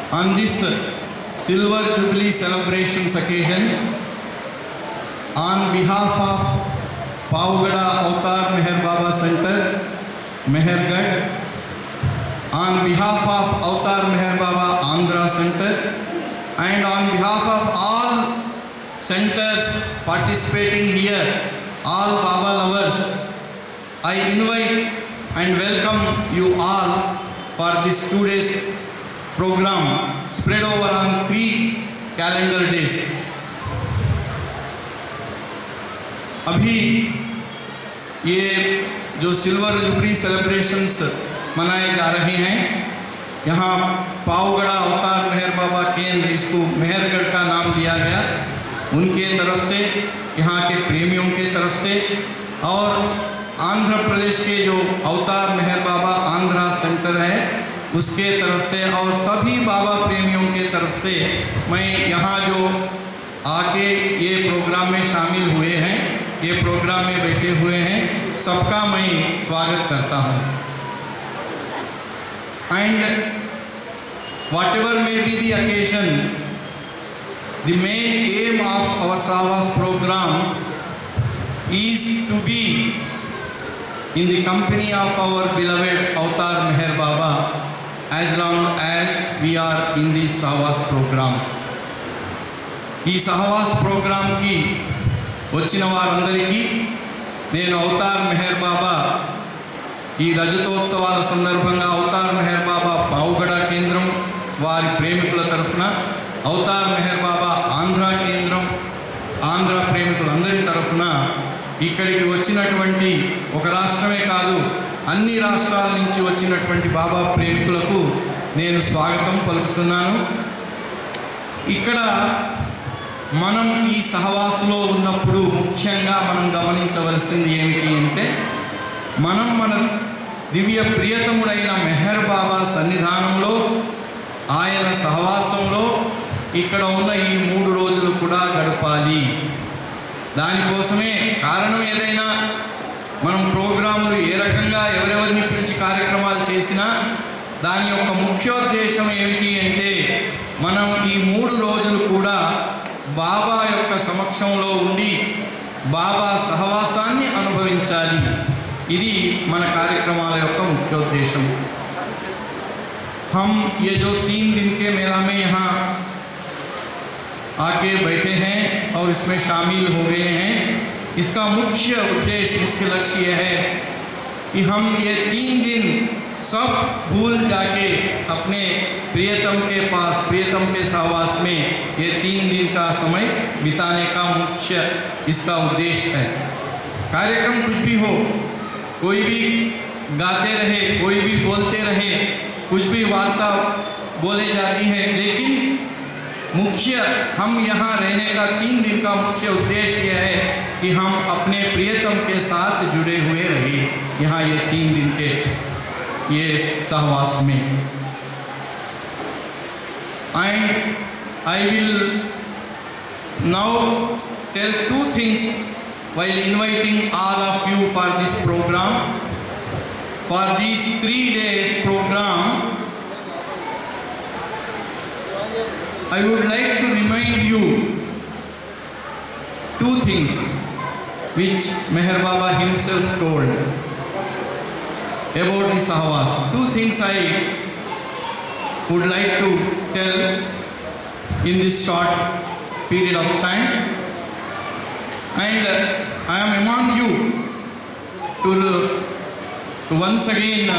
On this Silver Jubilee celebrations occasion, on behalf of Pavgada Avatar Meher Baba Center, Mehergarh, on behalf of Avatar Meher Baba Andhra Center, and on behalf of all centers participating here, all Baba lovers, I invite and welcome you all for this 2 days program spread over on 3 calendar days. अभी ये जो silver jubilee celebrations मनाए जा रहे हैं, यहाँ पावगढ़ा अवतार मेहर बाबा केंद्र, इसको मेहरगढ़ का नाम दिया गया, उनके तरफ से, यहाँ के प्रेमियों के तरफ से, और आंध्र प्रदेश के जो अवतार मेहर बाबा आंध्रा सेंटर है उसके तरफ से, और सभी बाबा प्रेमियों के तरफ से मैं यहाँ जो आके ये प्रोग्राम में शामिल हुए हैं, ये प्रोग्राम में बैठे हुए हैं, सबका मैं स्वागत करता हूँ। And whatever may be the occasion, the main aim of our Savas programs is to be in the company of our beloved Avatar Meher Baba as long as we are in these Savas programs. ఈ సహవాస్ ప్రోగ్రామ్కి వచ్చిన వారందరికీ నేను Avatar Meher బాబా ఈ రజతోత్సవాల సందర్భంగా Avatar Meher బాబా పావుగడ కేంద్రం వారి ప్రేమికుల తరఫున, అవతార్ మెహర్ బాబా ఆంధ్ర కేంద్రం ఆంధ్ర ప్రేమికులందరి తరఫున ఇక్కడికి వచ్చినటువంటి ఒక రాష్ట్రమే కాదు అన్ని రాష్ట్రాల నుంచి వచ్చినటువంటి బాబా ప్రేమికులకు నేను స్వాగతం పలుకుతున్నాను. ఇక్కడ మనం ఈ సహవాసులో ఉన్నప్పుడు ముఖ్యంగా మనం గమనించవలసింది ఏమిటి అంటే, మనం మన దివ్య ప్రియతముడైన మెహర్ బాబా సన్నిధానంలో, ఆయన సహవాసంలో ఇక్కడ ఉన్న ఈ 3 రోజులు కూడా గడపాలి. దానికోసమే కారణం ఏదైనా మనం ప్రోగ్రాములు ఏ రకంగా ఎవరెవరిని పిలిచి కార్యక్రమాలు చేసినా దాని యొక్క ముఖ్యోద్దేశం ఏమిటి అంటే, మనం ఈ 3 రోజులు కూడా బాబా యొక్క సమక్షంలో ఉండి బాబా సహవాసాన్ని అనుభవించాలి. ఇది మన కార్యక్రమాల యొక్క ముఖ్యోద్దేశం. हम ये जो 3 दिन के मेला में यहाँ आके बैठे हैं और इसमें शामिल हो गए हैं, इसका मुख्य उद्देश्य, मुख्य लक्ष्य यह है कि हम ये 3 दिन सब भूल जाके अपने प्रियतम के पास, प्रियतम के सहवास में ये 3 दिन का समय बिताने का मुख्य इसका उद्देश्य है. कार्यक्रम कुछ भी हो, कोई भी गाते रहे, कोई भी बोलते रहे, कुछ भी वार्ता बोले जाती है, लेकिन मुख्य हम यहाँ रहने का 3 दिन का मुख्य उद्देश्य यह है कि हम अपने प्रियतम के साथ जुड़े हुए रहे यहाँ ये 3 दिन के ये सहवास में. And I will now tell 2 things while inviting all of you for this program. For these 3 days program, I would like to remind you 2 things which Meher Baba himself told about the Sahwas. 2 things I would like to tell in this short period of time, and I am among you to once again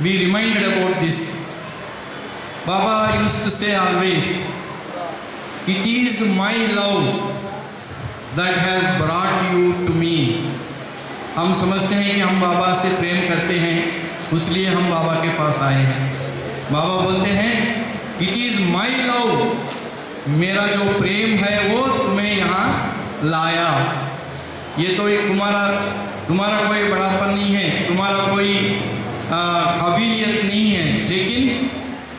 be reminded about this. Baba used to say always, "It is my love that has brought you to me." हम समझते हैं कि हम बाबा से प्रेम करते हैं, इसलिए हम बाबा के पास आए हैं. बाबा बोलते हैं, "It is my love," मेरा जो प्रेम है वो तुम्हें यहाँ लाया. ये तो एक तुम्हारा कोई बड़ापन नहीं है, तुम्हारा कोई काबिलियत नहीं है, लेकिन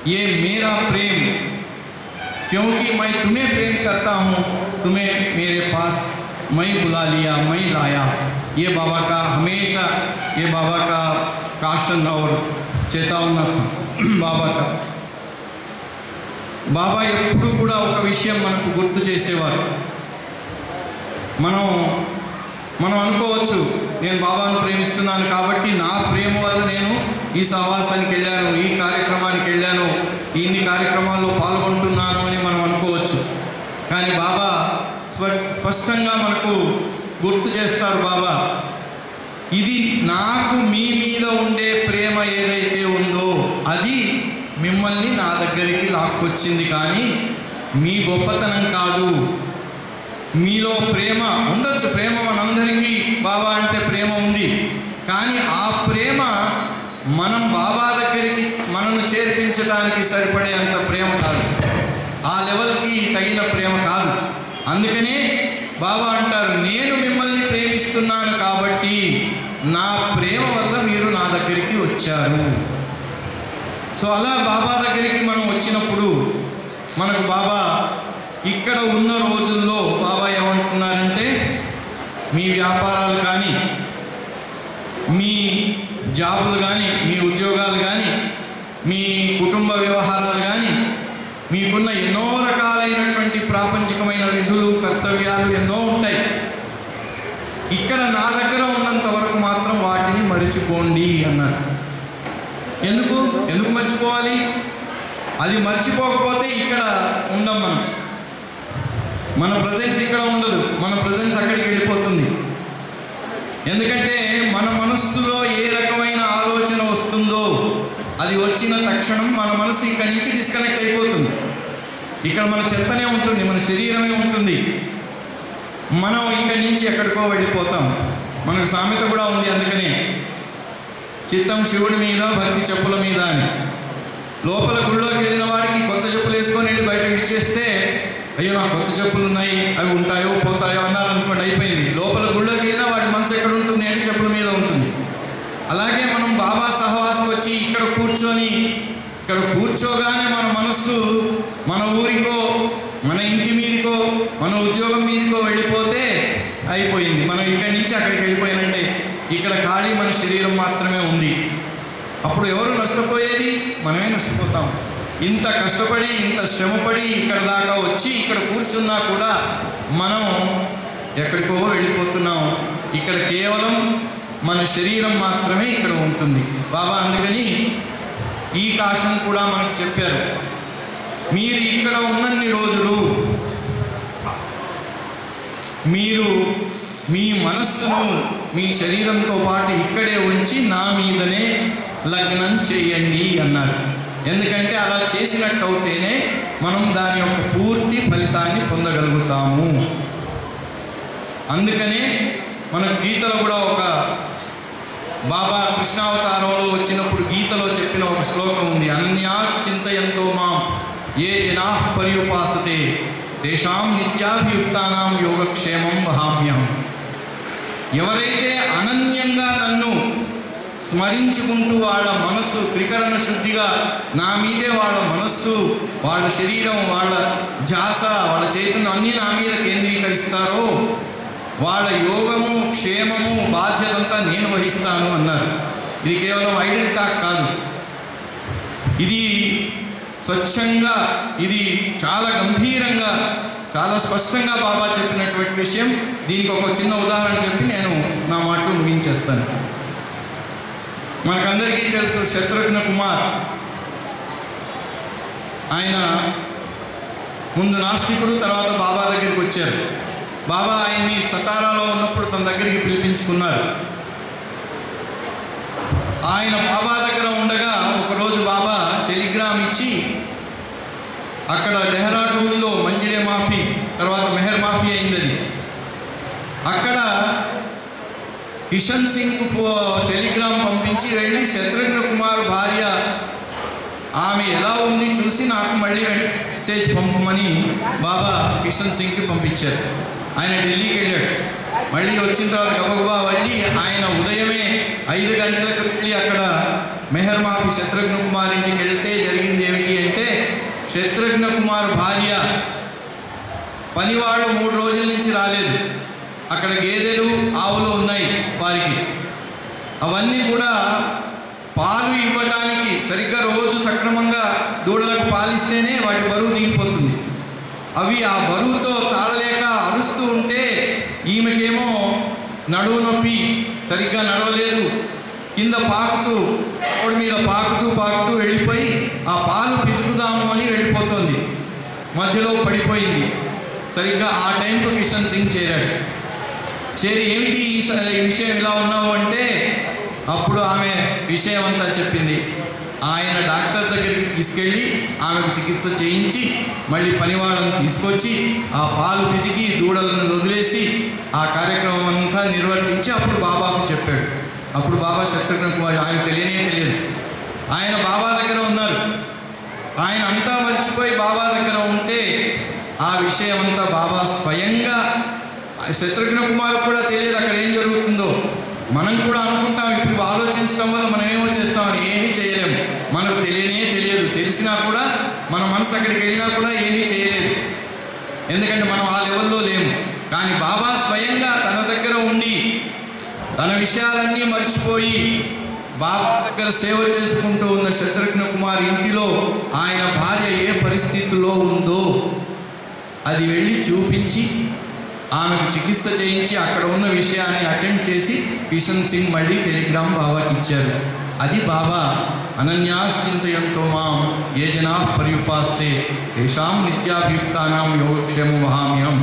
ये मेरा प्रेम, क्योंकि मैं तुम्हें प्रेम करता हूँ, तुम्हें मेरे पास मैं बुला लिया, मैं लाया. ये बाबा का हमेशा, ये बाबा का काशन और चेतावना था बाबा का. బాబా ఎప్పుడు కూడా ఒక విషయం మనకు గుర్తు చేసేవారు. మనం అనుకోవచ్చు, నేను బాబాను ప్రేమిస్తున్నాను కాబట్టి నా ప్రేమ వల్ల నేను ఈ సహవాసానికి వెళ్ళాను, ఈ కార్యక్రమానికి వెళ్ళాను, ఇన్ని కార్యక్రమాల్లో పాల్గొంటున్నాను అని మనం అనుకోవచ్చు. కానీ బాబా స్పష్టంగా మనకు గుర్తు చేస్తారు. బాబా, ఇది నాకు మీ మీద ఉండే ప్రేమ ఏదైతే ఉందో అది మిమ్మల్ని నా దగ్గరికి లాక్కొచ్చింది, కానీ మీ గొప్పతనం కాదు. మీలో ప్రేమ ఉండొచ్చు, ప్రేమ మనందరికీ బాబా అంటే ప్రేమ ఉంది. కానీ ఆ ప్రేమ మనం బాబా దగ్గరికి మనల్ని చేర్పించడానికి సరిపడే అంత ప్రేమ కాదు, ఆ లెవెల్కి తగిన ప్రేమ కాదు. అందుకనే బాబా అంటారు, నేను మిమ్మల్ని ప్రేమిస్తున్నాను కాబట్టి నా ప్రేమ వల్ల మీరు నా దగ్గరికి వచ్చారు. సో అలా బాబా దగ్గరికి మనం వచ్చినప్పుడు మనకు బాబా ఇక్కడ ఉన్న రోజుల్లో బాబా ఏమంటున్నారంటే, మీ వ్యాపారాలు కానీ, మీ జాబులు కానీ, మీ ఉద్యోగాలు కానీ, మీ కుటుంబ వ్యవహారాలు కానీ, మీకున్న ఎన్నో రకాలైనటువంటి ప్రాపంచికమైన విధులు, కర్తవ్యాలు ఎన్నో ఉంటాయి. ఇక్కడ నా దగ్గర ఉన్నంత వరకు మాత్రం వాటిని మర్చిపోండి అన్నారు. ఎందుకు మర్చిపోవాలి? అది మర్చిపోకపోతే ఇక్కడ ఉండం. మన ప్రజెన్స్ ఇక్కడ ఉండదు, మన ప్రజెన్స్ అక్కడికి వెళ్ళిపోతుంది. ఎందుకంటే మన మనస్సులో ఏ రకమైన ఆలోచన వస్తుందో అది వచ్చిన తక్షణం మన మనసు ఇక్కడి నుంచి డిస్కనెక్ట్ అయిపోతుంది. ఇక్కడ మన చెత్తనే ఉంటుంది, మన శరీరమే ఉంటుంది. మనం ఇక్కడి నుంచి ఎక్కడికో వెళ్ళిపోతాం. మనకు సామెత కూడా ఉంది, అందుకనే చిత్తం శివుడి మీద, భక్తి చెప్పుల మీద అని. లోపల గుళ్ళోకి వెళ్ళిన వాడికి కొత్త చెప్పులు వేసుకొని వెళ్ళి బయట విడిచేస్తే, అయ్యో నాకు కొత్త చెప్పులు ఉన్నాయి, అవి ఉంటాయో పోతాయో అన్నారు అనుకోండి, అయిపోయింది. లోపల గుళ్ళోకి వెళ్ళినా వాడి మనసు ఎక్కడ ఉంటుంది అంటే చెప్పుల మీద ఉంటుంది. అలాగే మనం బాబా సహవాసం వచ్చి ఇక్కడ కూర్చోగానే మన మనస్సు మన ఊరికో, మన ఇంటి మీదకో, మన ఉద్యోగం మీదకో వెళ్ళిపోతే అయిపోయింది. మనం ఇక్కడి నుంచి అక్కడికి వెళ్ళిపోయినట్టే. ఇక్కడ ఖాళీ మన శరీరం మాత్రమే ఉంది. అప్పుడు ఎవరు నష్టపోయేది? మనమే నష్టపోతాం. ఇంత కష్టపడి, ఇంత శ్రమపడి ఇక్కడ దాకా వచ్చి ఇక్కడ కూర్చున్నా కూడా మనం ఎక్కడికో వెళ్ళిపోతున్నాం. ఇక్కడ కేవలం మన శరీరం మాత్రమే ఇక్కడ ఉంటుంది. బాబా అందుకని ఈ కాశం కూడా మనకు చెప్పారు, మీరు ఇక్కడ ఉన్నన్ని రోజులు మీరు మీ మనస్సును మీ శరీరంతో పాటు ఇక్కడే ఉంచి నా మీదనే లగ్నం చేయండి అన్నారు. ఎందుకంటే అలా చేసినట్టు అవుతేనే మనం దాని యొక్క పూర్తి ఫలితాన్ని పొందగలుగుతాము. అందుకనే మన గీతలో కూడా ఒక బాబా కృష్ణావతారంలో వచ్చినప్పుడు గీతలో చెప్పిన ఒక శ్లోకం ఉంది, అనన్యా చింతయంతో మాం ఏ జనా పర్యుపాసతే తేషాం నిత్యాభియుక్తానాం యోగక్షేమం వహామ్యం. ఎవరైతే అనన్యంగా నన్ను స్మరించుకుంటూ వాళ్ళ మనస్సు త్రికరణ శుద్ధిగా నా మీదే వాళ్ళ మనస్సు, వాళ్ళ శరీరం, వాళ్ళ ధ్యాస, వాళ్ళ చైతన్యం అన్నీ నా మీద కేంద్రీకరిస్తారో వాళ్ళ యోగము, క్షేమము, బాధ్యతంతా నేను వహిస్తాను అన్నారు. ఇది కేవలం ఐడిల్ టాక్ కాదు, ఇది స్వచ్ఛంగా, ఇది చాలా గంభీరంగా, చాలా స్పష్టంగా బాబా చెప్పినటువంటి విషయం. దీనికి ఒక చిన్న ఉదాహరణ చెప్పి నేను నా మాటలు ముగించేస్తాను. మనకందరికీ తెలుసు శత్రుఘ్న కుమార్. ఆయన ముందు నాస్తికుడు, తర్వాత బాబా దగ్గరికి వచ్చారు. బాబా ఆయన్ని సతారాలో ఉన్నప్పుడు తన దగ్గరికి పిలిపించుకున్నారు. ఆయన బాబా దగ్గర ఉండగా ఒకరోజు బాబా టెలిగ్రామ్ ఇచ్చి, అక్కడ డెహ్రాడూన్లో మంజిరే మాఫీ, తర్వాత మెహర్ మాఫీ అయింది. అది అక్కడ కిషన్ సింగ్ టెలిగ్రామ్ పంపించి వెళ్ళి శత్రుఘ్న కుమార్ భార్య ఆమె ఎలా ఉంది చూసి నాకు మళ్ళీ మెసేజ్ పంపమని బాబా కిషన్ సింగ్కి పంపించారు. ఆయన ఢిల్లీకి వెళ్ళాడు. మళ్ళీ వచ్చిన తర్వాత గబగబా వెళ్ళి ఆయన ఉదయమే 5 గంటలకు వెళ్ళి అక్కడ మెహర్ మాఫీ శత్రుఘ్న కుమార్ ఇంటికి వెళ్తే జరిగింది ఏమిటి అంటే, శత్రుఘ్న కుమార్ భార్య పనివాళ్ళు 3 రోజుల నుంచి రాలేదు. అక్కడ గేదెలు, ఆవులు ఉన్నాయి వారికి. అవన్నీ కూడా పాలు ఇవ్వడానికి సరిగ్గా రోజు సక్రమంగా దూడలకు పాలిస్తేనే వాటి బరువు దిగిపోతుంది. అవి ఆ బరువుతో తాళలేక అరుస్తూ ఉంటే ఈమెకేమో నడువు నొప్పి, సరిగ్గా నడవలేదు, కింద పాకుతూ రోడ్డు మీద పాకుతూ వెళ్ళిపోయి ఆ పాలు పితుకుదాము అని వెళ్ళిపోతుంది. మధ్యలో పడిపోయింది. సరిగ్గా ఆ టైంకు కిషన్ సింగ్ చేరాడు. చేరి ఏమిటి ఈ విషయం ఇలా ఉన్నావు అంటే అప్పుడు ఆమె విషయం అంతా చెప్పింది. ఆయన డాక్టర్ దగ్గరికి తీసుకెళ్ళి ఆమెకు చికిత్స చేయించి మళ్ళీ పనివాళ్ళను తీసుకొచ్చి ఆ పాలు పితికి దూడలను వదిలేసి ఆ కార్యక్రమం అంతా నిర్వర్తించి అప్పుడు బాబాకు చెప్పాడు. అప్పుడు బాబా శత్రుఘ్న కుమార్ ఆయన తెలియదు. ఆయన బాబా దగ్గర ఉన్నారు. ఆయన అంతా మర్చిపోయి బాబా దగ్గర ఉంటే ఆ విషయం అంతా బాబా స్వయంగా, శత్రుఘ్న కుమార్ కూడా తెలియదు అక్కడ ఏం జరుగుతుందో. మనం కూడా అనుకుంటాం ఇప్పుడు ఆలోచించడం వల్ల మనం ఏమో చేస్తామని, ఏమీ చేయలేము. మనకు తెలియదు. తెలిసినా కూడా మన మనసు అక్కడికి వెళ్ళినా కూడా ఏమీ చేయలేదు, ఎందుకంటే మనం ఆ లెవెల్లో లేము. కానీ బాబా స్వయంగా తన దగ్గర ఉండి తన విషయాలన్నీ మర్చిపోయి బాబా దగ్గర సేవ చేసుకుంటూ ఉన్న శత్రుఘ్న కుమార్ ఇంటిలో ఆయన భార్య ఏ పరిస్థితిలో ఉందో అది వెళ్ళి చూపించి ఆమెకు చికిత్స చేయించి అక్కడ ఉన్న విషయాన్ని అటెండ్ చేసి కిషన్ సింగ్ మళ్ళీ టెలిగ్రామ్ బాబాకి ఇచ్చారు. అది బాబా అనన్యాశ్చింతయంతో మాం ఏ జనా పర్యుపాస్తే తేషాం నిత్యాభియుక్తానాం యోగక్షేమం వహామ్యహం.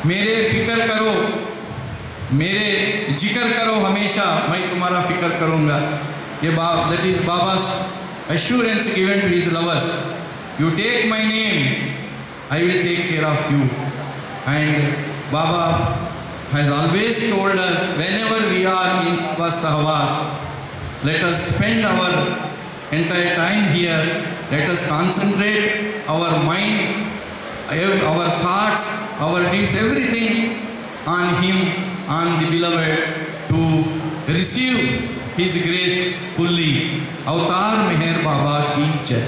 मेरे फिक्र करो, मेरे जिक्र करो हमेशा, मैं तुम्हारा फिक्र करूँगा. ये that is Baba's assurance given to his lovers. You take my name, I will take care of you. And Baba has always told us, whenever we are in Sahwas, let us spend our entire time here. Let us concentrate our mind, our thoughts, our deeds, everything on Him, on the Beloved, to receive His grace fully. Avatar Meher Baba ki Jai.